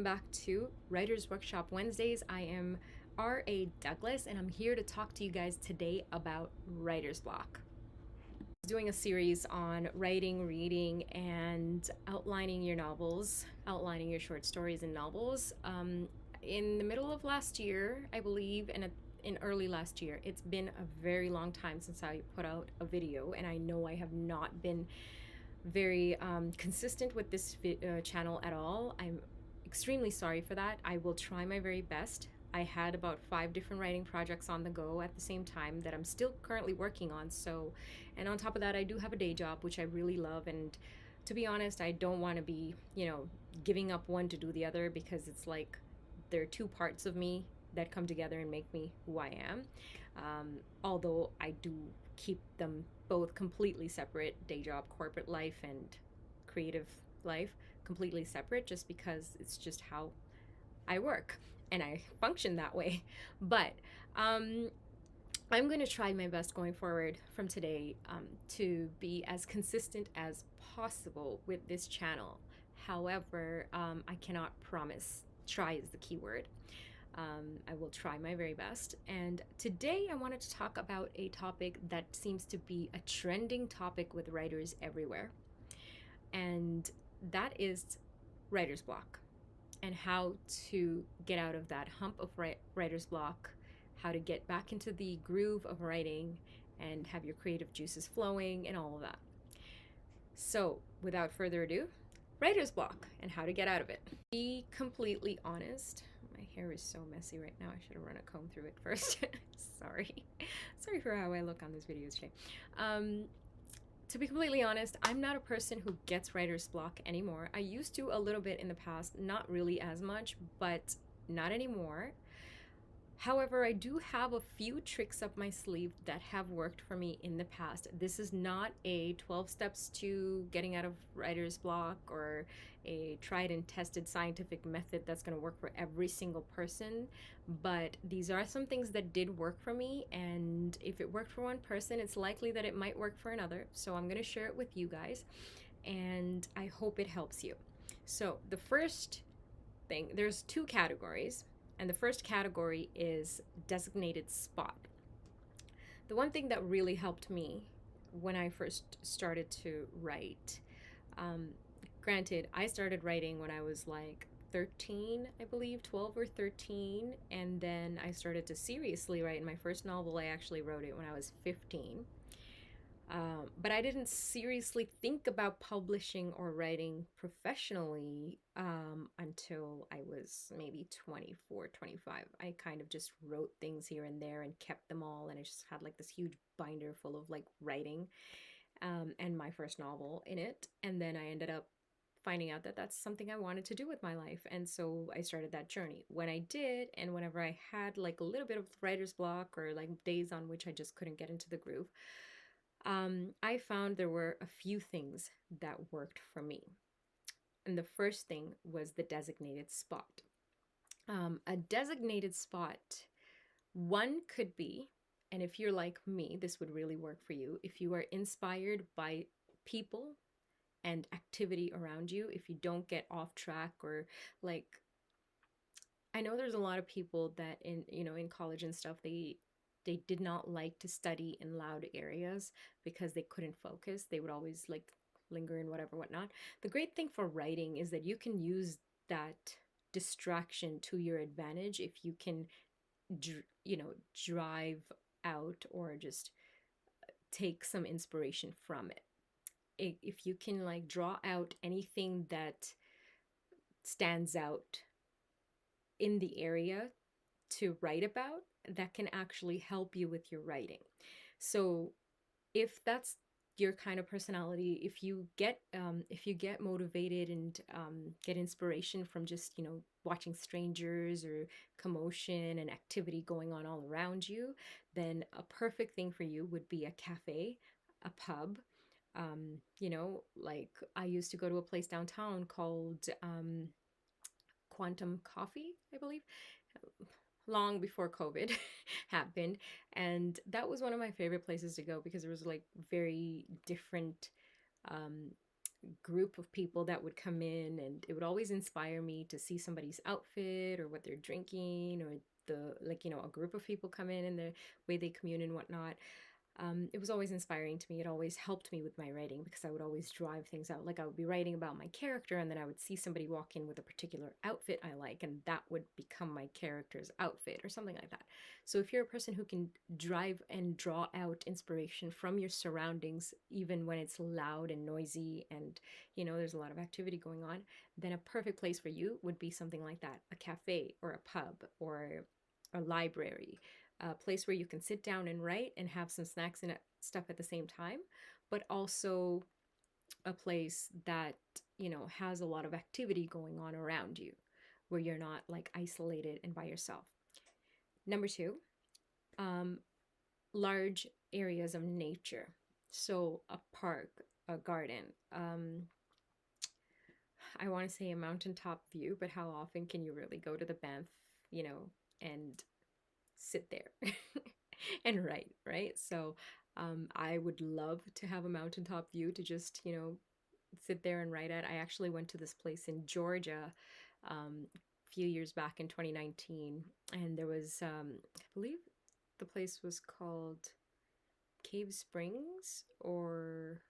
welcome back to Writers Workshop Wednesdays. I am R.A. Douglas, and I'm here to talk to you guys today about writer's block. Doing a series on writing, reading, and outlining your novels, outlining your short stories and novels. In the middle of last year, I believe, and in early last year, it's been a very long time since I put out a video, and I know I have not been very consistent with this channel at all. I'm extremely sorry for that. I will try my very best. I had about 5 different writing projects on the go at the same time that I'm still currently working on. So, and on top of that, I do have a day job, which I really love. And to be honest, I don't want to be, giving up one to do the other, because it's like there are two parts of me that come together and make me who I am. Although I do keep them both completely separate, day job, corporate life, and creative life completely separate, just because it's just how I work and I function that way. But I'm going to try my best going forward from today to be as consistent as possible with this channel. However, I cannot promise. Try is the key word. I will try my very best. And today I wanted to talk about a topic that seems to be a trending topic with writers everywhere. And that is writer's block, and how to get out of that hump of writer's block, how to get back into the groove of writing and have your creative juices flowing and all of that. So without further ado, writer's block and how to get out of it. Be completely honest. My hair is so messy right now. I should have run a comb through it first. Sorry for how I look on this video today. To be completely honest, I'm not a person who gets writer's block anymore. I used to a little bit in the past, not really as much, but not anymore. However, I do have a few tricks up my sleeve that have worked for me in the past. This is not a 12 steps to getting out of writer's block or a tried and tested scientific method that's going to work for every single person, but these are some things that did work for me, and if it worked for one person, it's likely that it might work for another. So I'm going to share it with you guys, and I hope it helps you. So the first thing, there's 2 categories. And the first category is designated spot. The one thing that really helped me when I first started to write, granted, I started writing when I was like 13, I believe, 12 or 13, and then I started to seriously write. In my first novel, I actually wrote it when I was 15. But I didn't seriously think about publishing or writing professionally until I was maybe 24, 25. I kind of just wrote things here and there and kept them all, and I just had like this huge binder full of like writing and my first novel in it. And then I ended up finding out that that's something I wanted to do with my life. And so I started that journey. When I did, and whenever I had like a little bit of writer's block or like days on which I just couldn't get into the groove, I found there were a few things that worked for me. And the first thing was the designated spot. A designated spot, one could be, and if you're like me, this would really work for you, if you are inspired by people and activity around you, if you don't get off track, or like, I know there's a lot of people that in college and stuff, they did not like to study in loud areas because they couldn't focus. They would always like linger and whatnot. The great thing for writing is that you can use that distraction to your advantage if you can, drive out or just take some inspiration from it. If you can like draw out anything that stands out in the area to write about, that can actually help you with your writing. So if that's your kind of personality, if you get motivated and get inspiration from just watching strangers or commotion and activity going on all around you, then a perfect thing for you would be a cafe, a pub. Like I used to go to a place downtown called Quantum Coffee, I believe, long before COVID happened. And that was one of my favorite places to go because there was like very different group of people that would come in, and it would always inspire me to see somebody's outfit or what they're drinking, or the, like, a group of people come in and the way they commune and whatnot. It was always inspiring to me. It always helped me with my writing because I would always drive things out. Like, I would be writing about my character, and then I would see somebody walk in with a particular outfit I like, and that would become my character's outfit or something like that. So if you're a person who can drive and draw out inspiration from your surroundings, even when it's loud and noisy and, there's a lot of activity going on, then a perfect place for you would be something like that: a cafe or a pub or a library, a place where you can sit down and write and have some snacks and stuff at the same time, but also a place that, has a lot of activity going on around you, where you're not like isolated and by yourself. Number two, um, large areas of nature. So a park, a garden. I want to say a mountaintop view, but how often can you really go to the Banff, and sit there and write, right? So I would love to have a mountaintop view to just, sit there and write at. I actually went to this place in Georgia a few years back in 2019, and there was, I believe the place was called Cave Springs or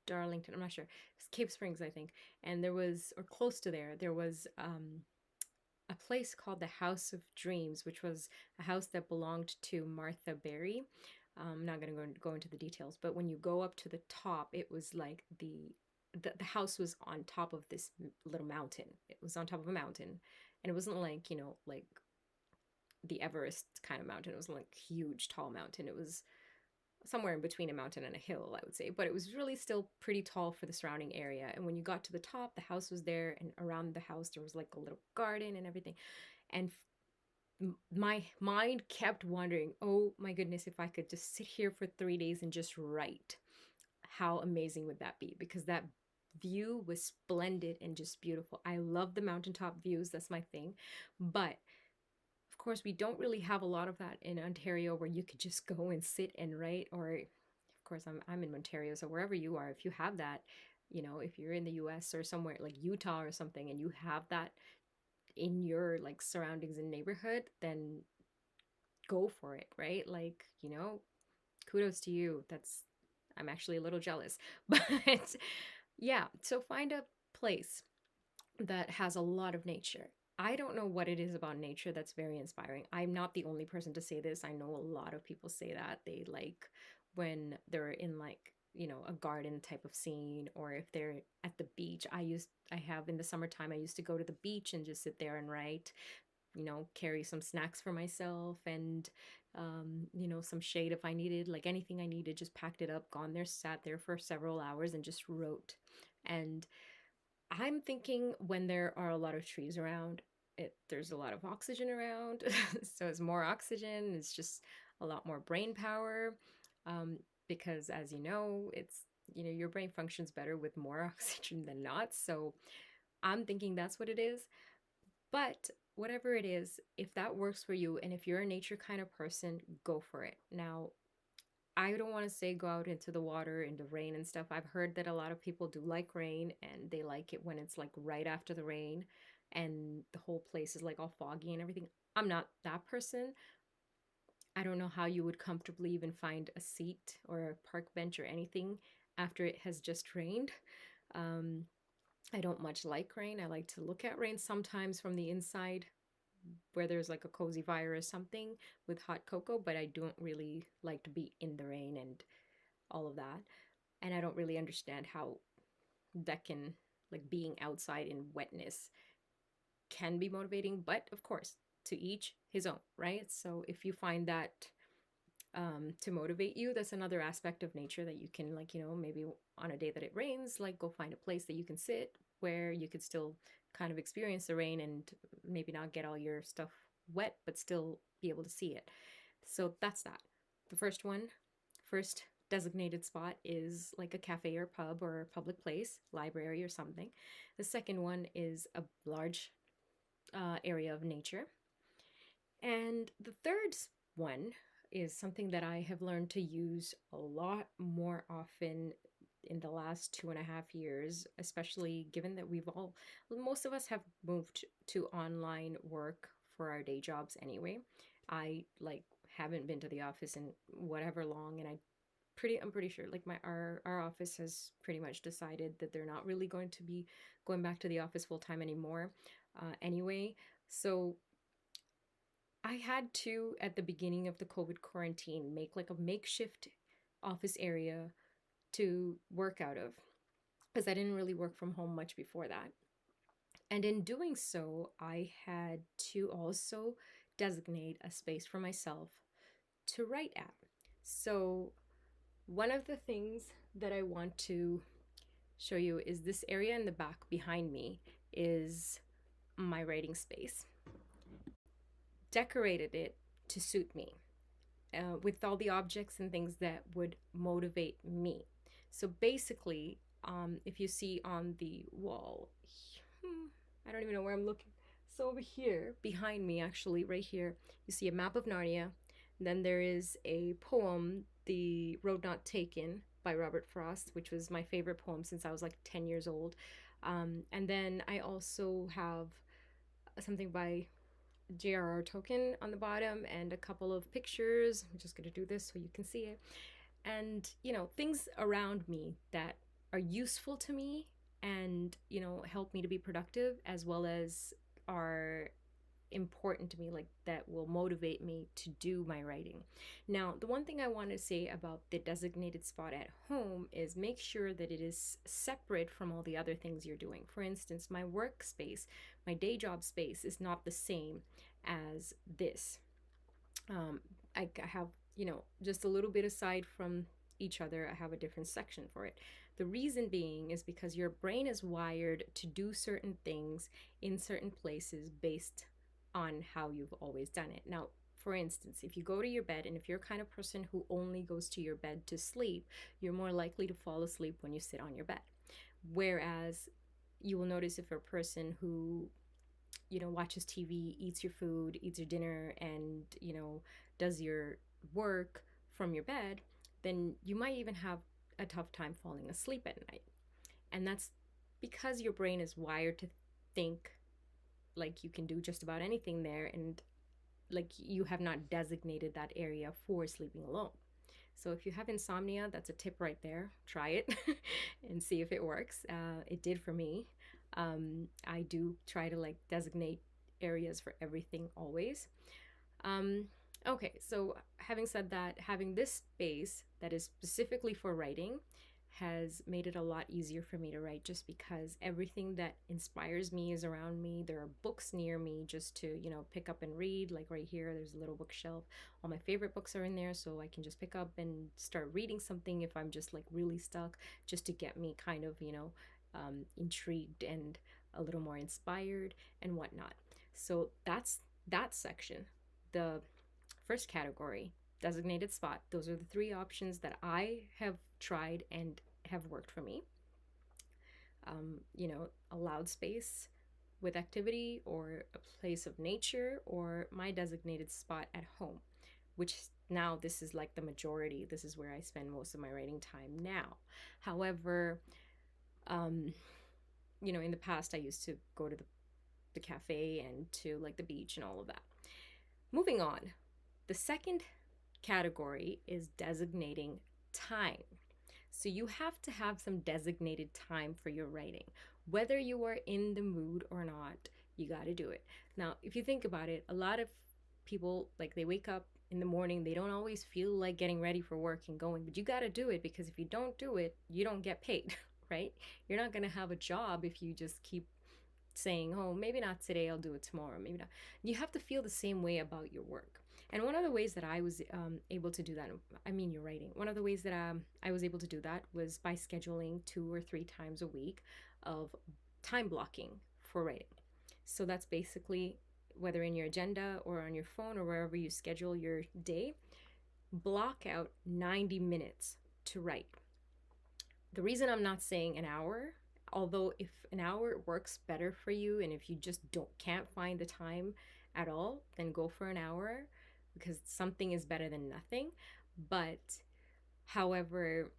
Darlington. I'm not sure. It's Cave Springs, I think. And there was, or close to there was a place called the House of Dreams, which was a house that belonged to Martha Berry. I'm not going to go into the details, but when you go up to the top, it was like the house was on top of this little mountain. It was on top of a mountain, and it wasn't like, like the Everest kind of mountain. It wasn't like huge, tall mountain. It was somewhere in between a mountain and a hill, I would say, but it was really still pretty tall for the surrounding area. And when you got to the top, the house was there, and around the house there was like a little garden and everything. And my mind kept wondering, oh my goodness, if I could just sit here for 3 days and just write, how amazing would that be? Because that view was splendid and just beautiful. I love the mountaintop views, that's my thing. But of course, we don't really have a lot of that in Ontario, where you could just go and sit and write. Or, of course, I'm in Ontario, so wherever you are, if you have that, if you're in the US or somewhere like Utah or something, and you have that in your like surroundings and neighborhood, then go for it, right? Like, kudos to you. I'm actually a little jealous. But yeah, so find a place that has a lot of nature. I don't know what it is about nature that's very inspiring. I'm not the only person to say this. I know a lot of people say that they like when they're in like, a garden type of scene, or if they're at the beach. I have in the summertime, I used to go to the beach and just sit there and write, carry some snacks for myself, and some shade if I needed, like anything I needed, just packed it up, gone there, sat there for several hours and just wrote. And I'm thinking when there are a lot of trees around, there's a lot of oxygen around. So it's more oxygen, it's just a lot more brain power. Um, because as you know, your brain functions better with more oxygen than not. So I'm thinking that's what it is. But whatever it is, if that works for you, and if you're a nature kind of person, go for it. Now, I don't want to say go out into the water, in the rain and stuff. I've heard that a lot of people do like rain, and they like it when it's like right after the rain and the whole place is like all foggy and everything. I'm not that person. I don't know how you would comfortably even find a seat or a park bench or anything after it has just rained. Um, I don't much like rain. I like to look at rain sometimes from the inside, where there's like a cozy fire or something with hot cocoa, but I don't really like to be in the rain and all of that. And I don't really understand how that can, like, being outside in wetness can be motivating, but of course, to each his own, right? So if you find that to motivate you, that's another aspect of nature that you can, like, maybe on a day that it rains, like, go find a place that you can sit where you could still kind of experience the rain and maybe not get all your stuff wet, but still be able to see it. So that's that. The first designated spot is like a cafe or pub or a public place, library or something. The second one is a large area of nature. And the third one is something that I have learned to use a lot more often in the last 2.5 years, especially given that most of us have moved to online work for our day jobs anyway. I like haven't been to the office in whatever long, and I'm pretty sure like our office has pretty much decided that they're not really going to be going back to the office full time anymore, anyway. So I had to, at the beginning of the COVID quarantine, make like a makeshift office area to work out of, because I didn't really work from home much before that. And in doing so, I had to also designate a space for myself to write at. So, one of the things that I want to show you is this area in the back behind me is my writing space. Decorated it to suit me, with all the objects and things that would motivate me. So basically, if you see on the wall, I don't even know where I'm looking. So over here, behind me, actually, right here, you see a map of Narnia. Then there is a poem, The Road Not Taken by Robert Frost, which was my favorite poem since I was like 10 years old. And then I also have something by J.R.R. Tolkien on the bottom and a couple of pictures. I'm just going to do this so you can see it. And, things around me that are useful to me and, help me to be productive, as well as are important to me, like that will motivate me to do my writing. Now, the one thing I want to say about the designated spot at home is make sure that it is separate from all the other things you're doing. For instance, my workspace, my day job space is not the same as this. I have, just a little bit aside from each other, I have a different section for it. The reason being is because your brain is wired to do certain things in certain places based on how you've always done it. Now, for instance, if you go to your bed, and if you're a kind of person who only goes to your bed to sleep, you're more likely to fall asleep when you sit on your bed. Whereas you will notice if you're a person who, watches TV, eats your food, eats your dinner, and, does your work from your bed, then you might even have a tough time falling asleep at night. And that's because your brain is wired to think like you can do just about anything there, and like you have not designated that area for sleeping alone. So if you have insomnia, that's a tip right there. Try it and see if it works. It did for me. I do try to like designate areas for everything always. Okay, so having said that, having this space that is specifically for writing has made it a lot easier for me to write, just because everything that inspires me is around me. There are books near me just to, pick up and read. Like right here, there's a little bookshelf. All my favorite books are in there, so I can just pick up and start reading something if I'm just like really stuck, just to get me kind of, intrigued and a little more inspired and whatnot. So that's that section. The first category, designated spot. Those are the three options that I have tried and have worked for me. A loud space with activity, or a place of nature, or my designated spot at home, which now this is like the majority. This is where I spend most of my writing time now. However, in the past I used to go to the cafe and to like the beach and all of that. Moving on, the second category is designating time. So you have to have some designated time for your writing. Whether you are in the mood or not, you got to do it. Now, if you think about it, a lot of people, like, they wake up in the morning, they don't always feel like getting ready for work and going, but you got to do it, because if you don't do it, you don't get paid, right? You're not going to have a job if you just keep saying, oh, maybe not today, I'll do it tomorrow, maybe not. You have to feel the same way about your work. And one of the ways that I was able to do that, your writing, one of the ways that I was able to do that was by scheduling 2 or 3 times a week of time blocking for writing. So that's basically, whether in your agenda or on your phone or wherever you schedule your day, block out 90 minutes to write. The reason I'm not saying an hour, although if an hour works better for you, and if you just can't find the time at all, then go for an hour, because something is better than nothing. But however,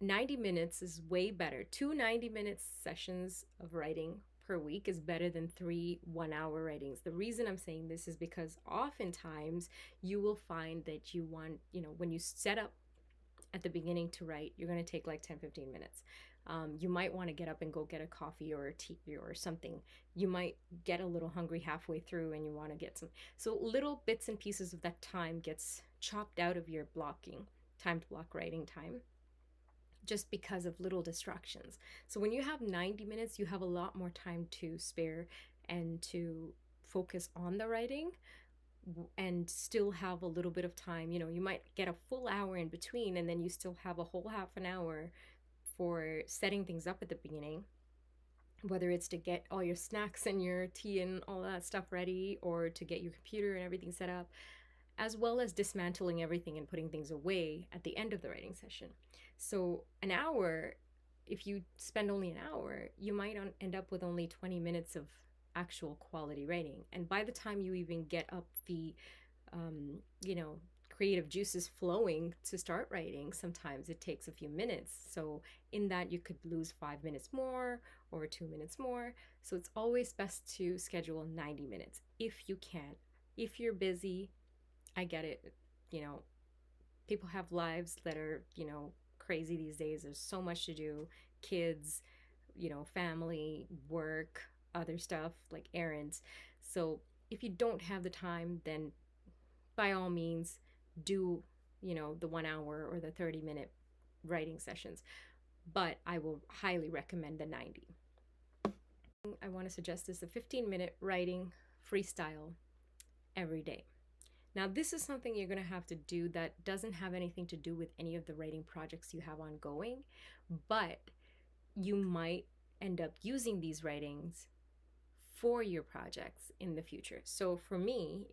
90 minutes is way better. Two 90-minute sessions of writing per week is better than three 1 hour writings. The reason I'm saying this is because oftentimes you will find that you want, when you set up at the beginning to write, you're going to take like 10-15 minutes. You might want to get up and go get a coffee or a tea or something. You might get a little hungry halfway through and you want to get some. So little bits and pieces of that time gets chopped out of your blocking, time to block writing time, just because of little distractions. So when you have 90 minutes, you have a lot more time to spare and to focus on the writing and still have a little bit of time. You might get a full hour in between, and then you still have a whole half an hour for setting things up at the beginning, whether it's to get all your snacks and your tea and all that stuff ready, or to get your computer and everything set up, as well as dismantling everything and putting things away at the end of the writing session. So an hour, if you spend only an hour, you might end up with only 20 minutes of actual quality writing. And by the time you even get up the creative juices flowing to start writing, sometimes it takes a few minutes. So in that, you could lose 5 minutes more or 2 minutes more. So it's always best to schedule 90 minutes if you can. If you're busy, I get it. People have lives that are, crazy these days. There's so much to do. Kids, family, work, other stuff like errands. So if you don't have the time, then by all means do, the 1 hour or the 30-minute writing sessions. But I will highly recommend the 90. I want to suggest is the 15-minute writing freestyle every day. Now, this is something you're going to have to do that doesn't have anything to do with any of the writing projects you have ongoing, but you might end up using these writings for your projects in the future. So for me,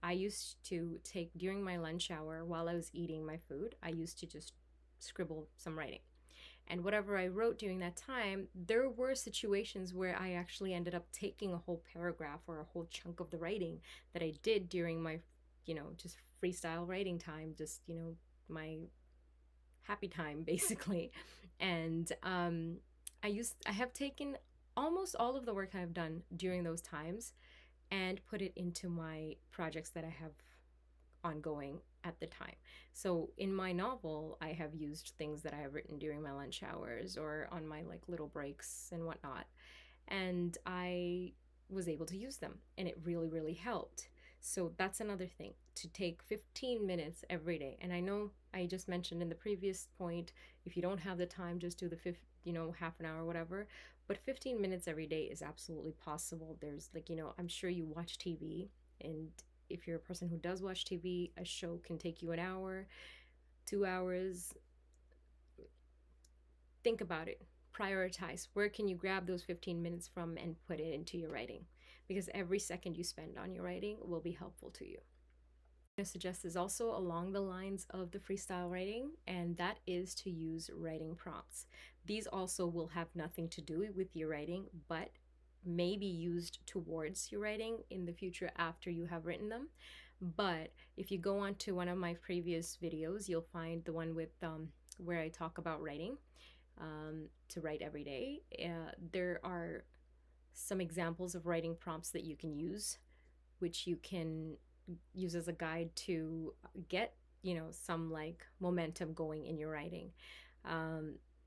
I used to take, during my lunch hour while I was eating my food, I used to just scribble some writing. And whatever I wrote during that time, there were situations where I actually ended up taking a whole paragraph or a whole chunk of the writing that I did during my just freestyle writing time, just, my happy time basically. And I have taken almost all of the work I've done during those times and put it into my projects that I have ongoing at the time. So in my novel, I have used things that I have written during my lunch hours or on my like little breaks and whatnot. And I was able to use them, and it really, really helped. So that's another thing, to take 15 minutes every day. And I know I just mentioned in the previous point, if you don't have the time, just do the half an hour, whatever. But 15 minutes every day is absolutely possible. There's I'm sure you watch TV, and if you're a person who does watch TV, a show can take you an hour, 2 hours. Think about it. Prioritize. Where can you grab those 15 minutes from and put it into your writing? Because every second you spend on your writing will be helpful to you. I'm going to suggest is also along the lines of the freestyle writing, and that is to use writing prompts. These also will have nothing to do with your writing, but may be used towards your writing in the future after you have written them. But if you go on to one of my previous videos, you'll find the one with where I talk about writing to write every day. There are some examples of writing prompts that you can use, which you can use as a guide to get some like momentum going in your writing.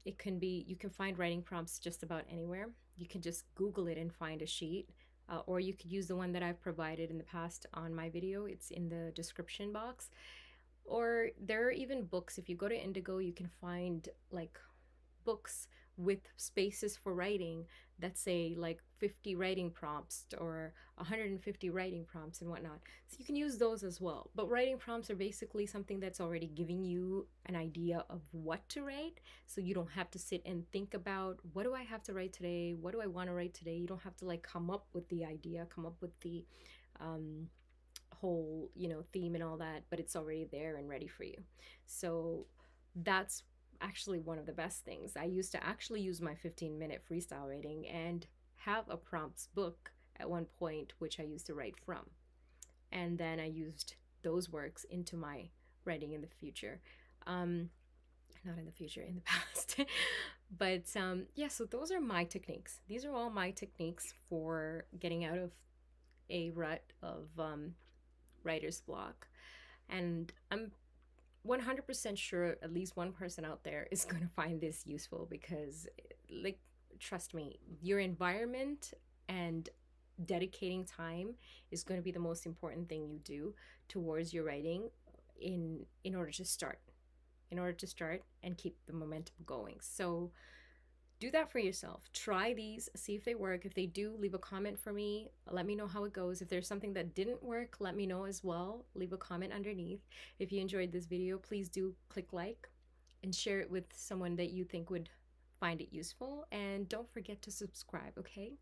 It can be, you can find writing prompts just about anywhere. You can just Google it and find a sheet, or you could use the one that I've provided in the past on my video. It's in the description box. Or there are even books. If you go to Indigo, you can find like books with spaces for writing that say like 50 writing prompts or 150 writing prompts and whatnot. So you can use those as well. But writing prompts are basically something that's already giving you an idea of what to write. So you don't have to sit and think about, what do I have to write today? What do I want to write today? You don't have to like come up with the idea, come up with the whole, theme and all that, but it's already there and ready for you. So that's actually one of the best things. I used to actually use my 15-minute freestyle writing and have a prompts book at one point, which I used to write from. And then I used those works into my writing in the future. not in the future, in the past. But yeah, so those are my techniques. These are all my techniques for getting out of a rut of writer's block. And I'm 100% sure at least one person out there is going to find this useful because, like, trust me, your environment and dedicating time is going to be the most important thing you do towards your writing in order to start and keep the momentum going. So do that for yourself. Try these, see if they work. If they do, leave a comment for me. Let me know how it goes. If there's something that didn't work, let me know as well. Leave a comment underneath. If you enjoyed this video, please do click like and share it with someone that you think would find it useful. And don't forget to subscribe, okay?